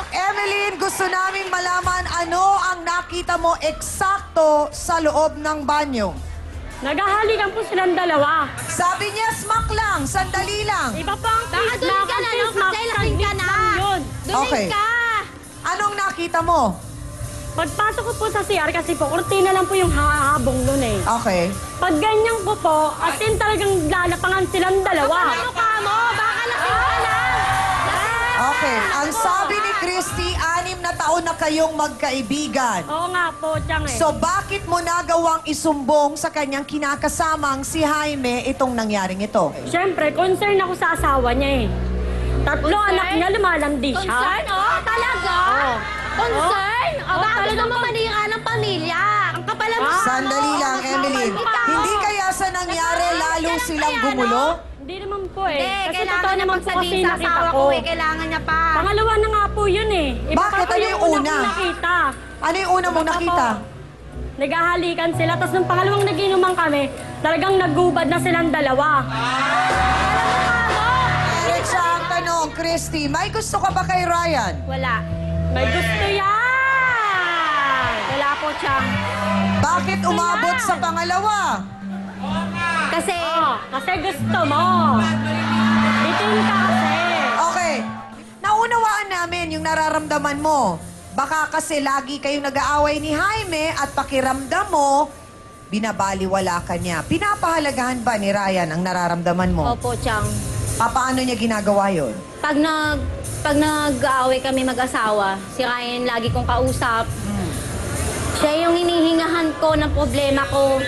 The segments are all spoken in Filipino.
Emeline, gusto naming malaman ano ang nakita mo eksakto sa loob ng banyo. Naghahalikan po silang dalawa. Sabi niya, smack lang, sandali lang. Iba pa ang Baka kiss doon na ka na, kasi no? smack Kasi lasing ka na. yun. Doon Okay. ka. Anong nakita mo? Pagpasok ko po sa CR kasi po, kurtina lang po yung hahabong nun eh. Okay. Pag ganyan ko po, as in talagang lalapangan silang dalawa. Ano ka mo? Baka lasing ka na. Okay. Ang sabi ni Christy, 6 na taon na kayong magkaibigan. Oo nga po, Tiyang eh. So bakit mo nagawang isumbong sa kanyang kinakasamang si Jaime itong nangyaring ito? Siyempre, concern ako sa asawa niya eh. Tatlo Concern? anak niya, lumalandi siya. Concern? Oh, talaga? Oo. Concern? Oo, Baka gusto talagang mo maninga ng pamilya. Ang kapal ng Sandali lang, Emeline. Hindi kaya sa nangyari lalo silang gumulo? Hindi naman po eh. Hindi, Kasi kailangan totoo niya naman po kasi magsabihin sa nakita asawa ko. ko eh. Kailangan niya pa. Pangalawa na nga po yun eh. Iba Bakit? pa po Ano yung yung una una? kong nakita. Ano yung una mong Iba pa nakita? po. Naghahalikan sila. Tapos nung pangalawang naginuman kami, talagang nagubad na silang dalawa. Diretsa ang tanong, Christy, may gusto ka ba kay Ryan? Wala. May gusto yan! Wala po, Chang. Bakit umabot sa pangalawa? Kasi, Kasi gusto mo. Bitin ka kasi. Okay. Naunawaan namin yung nararamdaman mo. Baka kasi lagi kayong nag-aaway ni Jaime at pakiramdam mo, binabaliwala ka niya. Pinapahalagahan ba ni Ryan ang nararamdaman mo? opo, Chang. Paano niya ginagawa yon? Pag nag-aaway kami mag-asawa, si Ryan lagi kong kausap. Siya yung hinihingahan ko ng problema ko.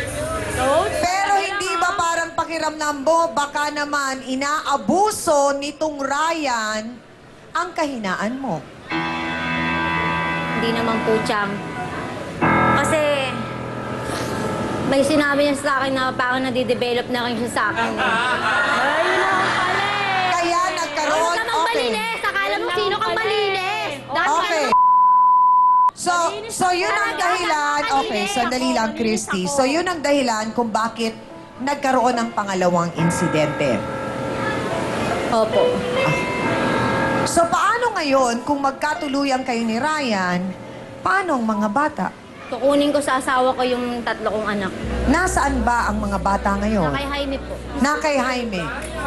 Pero hindi ba parang pakiramdam mo, baka naman inaabuso nitong Ryan ang kahinaan mo? Hindi naman po, Chang. Kasi, may sinabi niya sa akin na parang nadidevelop na rin siya sa akin. Ay, yun ang pala eh. Kaya nagkaroon... Huwag ka magmalinis! Akala mo sino kang malinis! Okay. So yun ang dahilan. Okay, sandali lang, Christy. So yun ang dahilan kung bakit nagkaroon ng pangalawang insidente. Opo. So paano ngayon kung magkatuluyan kayo ni Ryan, paano ang mga bata? Kukunin ko sa asawa ko yung 3 kong anak. Nasaan ba ang mga bata ngayon? Na kay Jaime po. Na kay Jaime.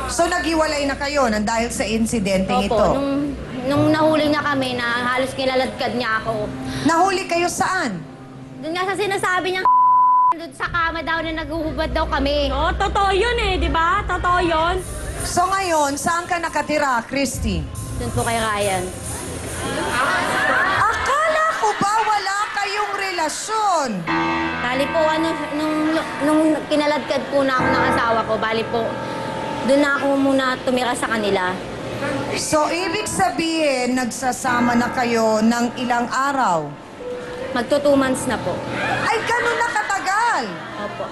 So naghiwalay na kayo nang dahil sa insidenteng Opo. ito. Nung nahuli niya kami na halos kilaladkad niya ako. Nahuli kayo saan? Doon nga sa sinasabi niya doon sa kama daw na naguhubad daw kami. Oo, totoo yun eh, di ba? Totoo yun. So ngayon, saan ka nakatira, Christy? Doon po kay Ryan. Akala ko ba wala kayong relasyon? Bali po, nung kinaladkad po na ako ng asawa ko, bali po, doon na ako muna tumira sa kanila. So, ibig sabihin, nagsasama na kayo ng ilang araw? Magto 2 months na po. Ay, ganun na katagal! Opo.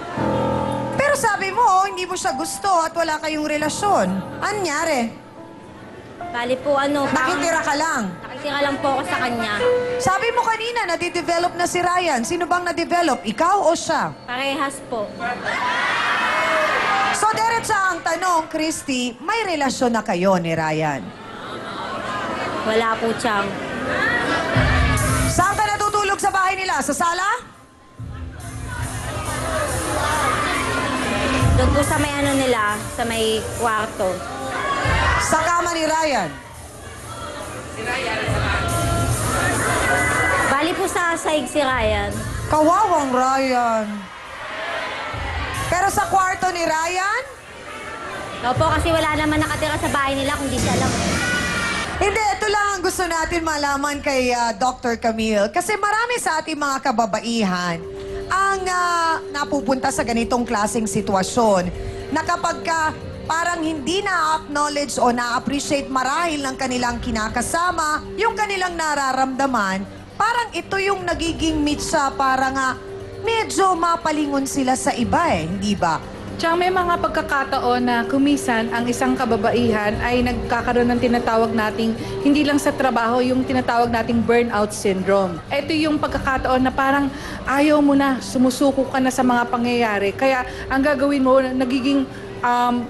Pero sabi mo, hindi mo siya gusto at wala kayong relasyon. Anyari? Bali po, Nakitira ka lang. nakitira lang po ako sa kanya. Sabi mo kanina, nadidevelop na si Ryan. Sino bang na-develop? Ikaw o siya? Parehas po. So, diretsa ang tanong, Christy, may relasyon na kayo ni Ryan? Wala po, Chang. Saan ka natutulog sa bahay nila? Sa sala? Doon po sa may nila, sa may kwarto. Sa kama ni Ryan? Bali po sa saig si Ryan. Kawawang Ryan. Pero sa kwarto ni Ryan? Opo, kasi wala naman nakatira sa bahay nila kundi siya lang. Hindi, ito lang ang gusto natin malaman kay Dr. Camille. Kasi marami sa ating mga kababaihan ang napupunta sa ganitong klaseng sitwasyon na kapag parang hindi na-acknowledge o na-appreciate marahil ng kanilang kinakasama, yung kanilang nararamdaman, parang ito yung nagiging mitsa para nga medyo mapalingon sila sa iba hindi ba? Tsaka may mga pagkakataon na kumisan ang isang kababaihan ay nagkakaroon ng tinatawag nating, hindi lang sa trabaho, yung tinatawag nating burnout syndrome. Ito yung pagkakataon na parang ayaw mo na, sumusuko ka na sa mga pangyayari. Kaya ang gagawin mo, nagiging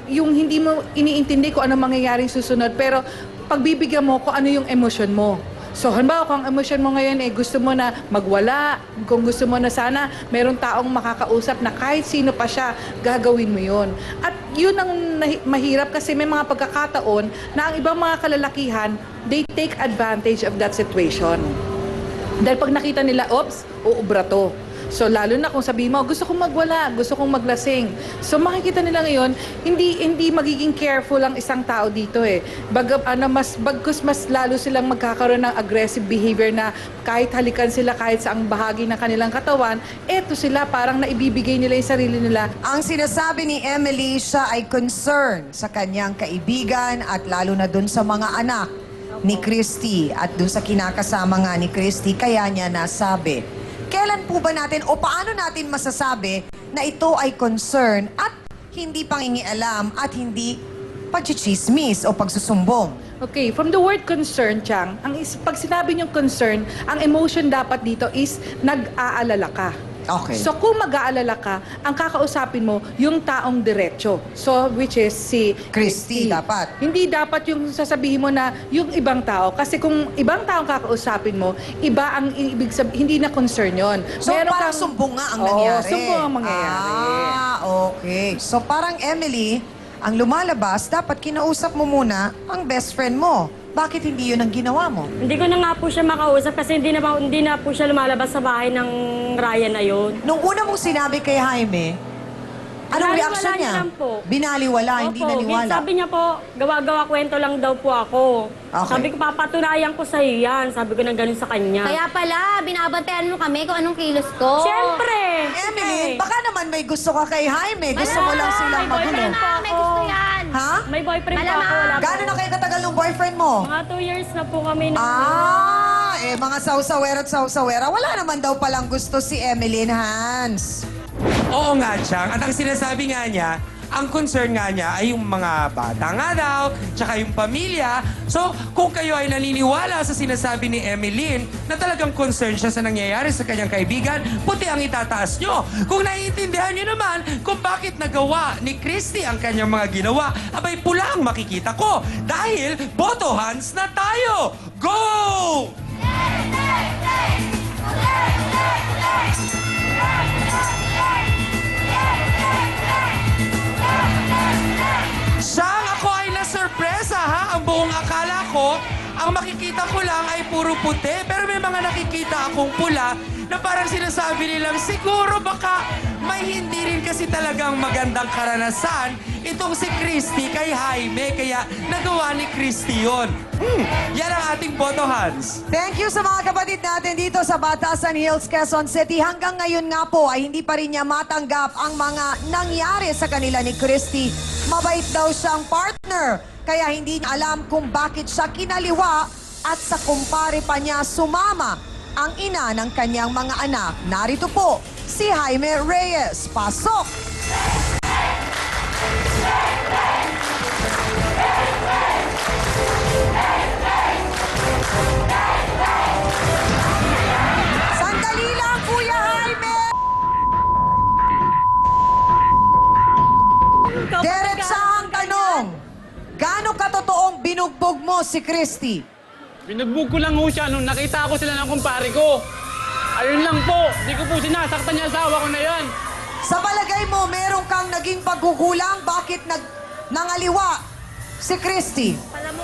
yung hindi mo iniintindi kung ano mangyayaring susunod, pero pagbibigyan mo kung ano yung emosyon mo. So, halimbawa, kung ang emosyon mo ngayon gusto mo na magwala, kung gusto mo na sana merong taong makakausap na kahit sino pa siya, gagawin mo yun. At yun ang mahirap kasi may mga pagkakataon na ang ibang mga kalalakihan, they take advantage of that situation. Dahil pag nakita nila, oops, uubra to. So lalo na kung sabihin mo, gusto kong magwala, gusto kong maglasing. So makikita nila ngayon, hindi magiging careful ang isang tao dito eh. Bagkus mas lalo silang magkakaroon ng aggressive behavior na kahit halikan sila kahit sa ang bahagi ng kanilang katawan, eto sila parang naibibigay nila yung sarili nila. Ang sinasabi ni Emily, siya ay concerned sa kanyang kaibigan at lalo na dun sa mga anak ni Christy at dun sa kinakasama nga ni Christy, kaya niya nasabi. Kailan po ba natin o paano natin masasabi na ito ay concern at hindi pangingialam at hindi pagchichismis o pagsusumbong? Okay, from the word concern, Chang, pag sinabi niyong concern, ang emotion dapat dito is nag-aalala ka. Okay. So kung mag-aalala ka, ang kakausapin mo yung taong diretso. So which is si Christy dapat. Hindi dapat yung sasabihin mo na yung ibang tao. Kasi kung ibang taong kakausapin mo, iba ang ibig sabihin, hindi na concern yon. So parang sumbong nga ang nangyari. Oo, sumbong ang mangyayari. Okay. So parang Emily, ang lumalabas, dapat kinausap mo muna ang best friend mo. Bakit hindi yun ang ginawa mo? Hindi ko na nga po siya makausap kasi hindi na po siya lumalabas sa bahay ng Ryan na yun. Nung una mong sinabi kay Jaime, anong Binaliwala reaction niya? niya lang po. Binaliwala, hindi Opo, naniwala. sabi niya po, gawa-gawa kwento lang daw po ako. Okay. Sabi ko, papatunayan ko sa'yo yan. Sabi ko na ganun sa kanya. Kaya pala, binabantayan mo kami kung anong kilos ko. Siyempre! Emily, baka naman may gusto ka kay Jaime. Gusto mo lang silang may magulo. boyfriend Ah, may gusto yan. Ha? May boyfriend po Malamang. ako. Wala po. Gano'n na kayo katagal ng boyfriend mo? Mga 2 years na po kami na. Mga sausawera at sausawera. Wala naman daw palang gusto si Emily Hans. Oo nga, Chang. At ang sinasabi nga niya, ang concern nga niya ay yung mga bata nga daw, tsaka yung pamilya. So, kung kayo ay naniniwala sa sinasabi ni Emeline na talagang concern siya sa nangyayari sa kanyang kaibigan, puti ang itataas nyo. Kung naiintindihan nyo naman kung bakit nagawa ni Christy ang kanyang mga ginawa, abay pula ang makikita ko. Dahil boto hands na tayo! Go! Siyang ako ay na-surpresa, ha? Ang buong akala ko, ang makikita ko lang ay puro puti. Pero may mga nakikita akong pula na parang sinasabi nilang siguro baka may hindi rin kasi talagang magandang karanasan itong si Christy kay Jaime. Kaya nagawa ni Christy yun. Yan ang ating boto, Hans. Thank you sa mga kapatid natin dito sa Batasan Hills, Quezon City. Hanggang ngayon nga po ay hindi pa rin niya matanggap ang mga nangyari sa kanila ni Christy. Mabait daw siyang partner, kaya hindi niya alam kung bakit siya kinaliwa at sa kumpare pa niya sumama ang ina ng kanyang mga anak. Narito po si Jaime Reyes. Pasok! Sandali lang, Kuya Jaime! Diretsahang tanong, gaano katotoong binugbog mo si Christy? Binugbog ko lang ho siya nung nakita ko sila ng kumpare ko. Ayun lang po. Di ko po sinasaktan yung asawa ko na yan. Sa palagay mo, meron kang naging pagkukulang? Bakit nangaliwa si Christy?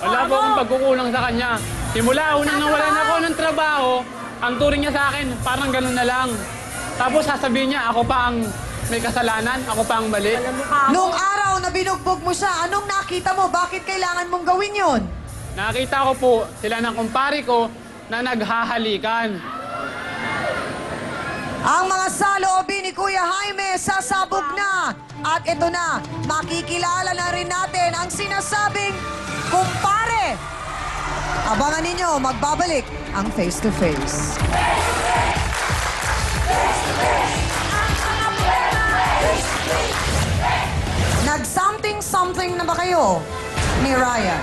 Wala po akong pagkukulang sa kanya. Simula unang nawalan ako ng trabaho, ang turing niya sa akin, parang ganun na lang. Tapos sasabihin niya, ako pa ang may kasalanan, ako pa ang mali. Nung araw na binugbog mo siya, anong nakita mo? Bakit kailangan mong gawin yon? Nakita ko po sila ng kumpare ko na naghahalikan. Ang mga saloobin ni Kuya Jaime sasabog na. At ito na, makikilala na rin natin ang sinasabing kumpare. Abangan ninyo, magbabalik ang Face to Face. Nag-something-something na ba kayo ni Ryan?